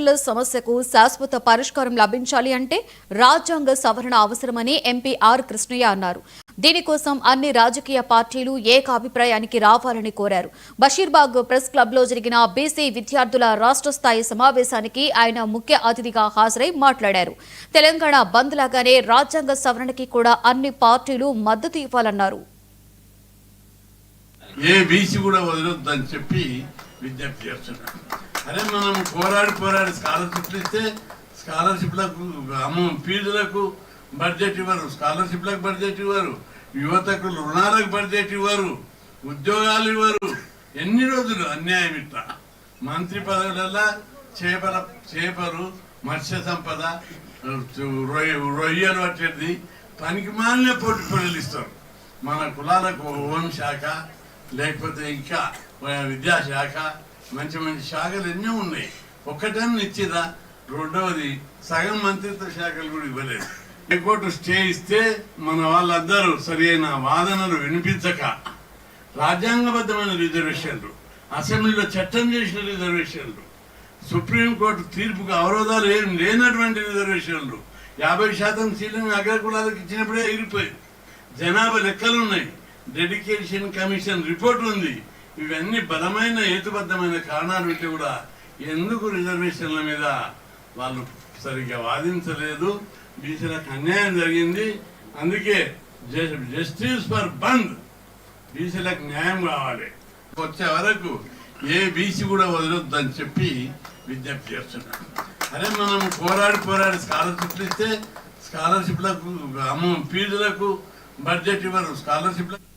మైనారిటీల సమస్యకు శాశ్వత పరిష్కారం లభించాలి అంటే రాజ్యాంగ సవరణ అవసరమని ఎంపీ ఆర్ కృష్ణయ్య అన్నారు. దీనికోసం అన్ని రాజకీయ పార్టీలు ఏకాభిప్రాయానికి రావాలని కోరారు. బషీర్బాగ్ ప్రెస్ క్లబ్లో జరిగిన బీసీ విద్యార్థుల రాష్ట్ర స్థాయి సమావేశానికి ఆయన ముఖ్య అతిథిగా హాజరై మాట్లాడారు. తెలంగాణ బంద్ లాగానే రాజ్యాంగ సవరణకి కూడా అన్ని పార్టీలు మద్దతు ఇవ్వాలన్నారు. ఏ బీసీ కూడా వదలొద్దని చెప్పి విజ్ఞప్తి చేస్తున్నారు. అరే మనం పోరాడి స్కాలర్షిప్లు ఇస్తే స్కాలర్షిప్లకు ఫీజులకు బడ్జెట్ ఇవ్వరు, స్కాలర్షిప్లకు బడ్జెట్ ఇవ్వరు, యువతకు రుణాలకు బడ్జెట్ ఇవ్వరు, ఉద్యోగాలు ఇవ్వరు. ఎన్ని రోజులు అన్యాయం ఇట్లా మంత్రి పదవులలో చేపలు మత్స్య సంపద రొయ్యలు పట్టేది పనికి మాలిన పొడులు ఇస్తారు. మన కులాలకు హోంశాఖ లేకపోతే ఇంకా విద్యాశాఖ మంచి శాఖలు ఎన్నో ఉన్నాయి. ఒక్కటన్నా ఇచ్చిదా? రెండవది సగం మంత్రిత్వ శాఖలు కూడా ఇవ్వలేదు. హైకోర్టు స్టే ఇస్తే మన వాళ్ళందరూ సరి అయిన వాదనలు వినిపించక రాజ్యాంగబద్ధమైన రిజర్వేషన్లు, అసెంబ్లీలో చట్టం చేసిన రిజర్వేషన్లు, సుప్రీంకోర్టు తీర్పుకు అవరోధాలు ఏం లేనటువంటి రిజర్వేషన్లు, 50% సీట్లను అగ్రకులాలకు ఇచ్చినప్పుడే ఎగిరిపోయింది. జనాభా లెక్కలు ఉన్నాయి, డెడికేషన్ కమిషన్ రిపోర్ట్ ఉంది. ఇవన్నీ బలమైన హేతుబద్ధమైన కారణాలు పెట్టి కూడా ఎందుకు రిజర్వేషన్ల మీద వాళ్ళు సరిగ్గా వాదించలేదు. బీసీలకు అన్యాయం జరిగింది. అందుకే జస్టిస్ ఫర్ బంద్, బీసీలకు న్యాయం కావాలి. వచ్చే వరకు ఏ బీసీ కూడా వదలొద్దని చెప్పి విజ్ఞప్తి చేస్తున్నారు. అరే మనం పోరాడి స్కాలర్షిప్లు ఇస్తే స్కాలర్షిప్లకు ఫీజులకు బడ్జెట్ ఇవ్వరు, స్కాలర్షిప్లకు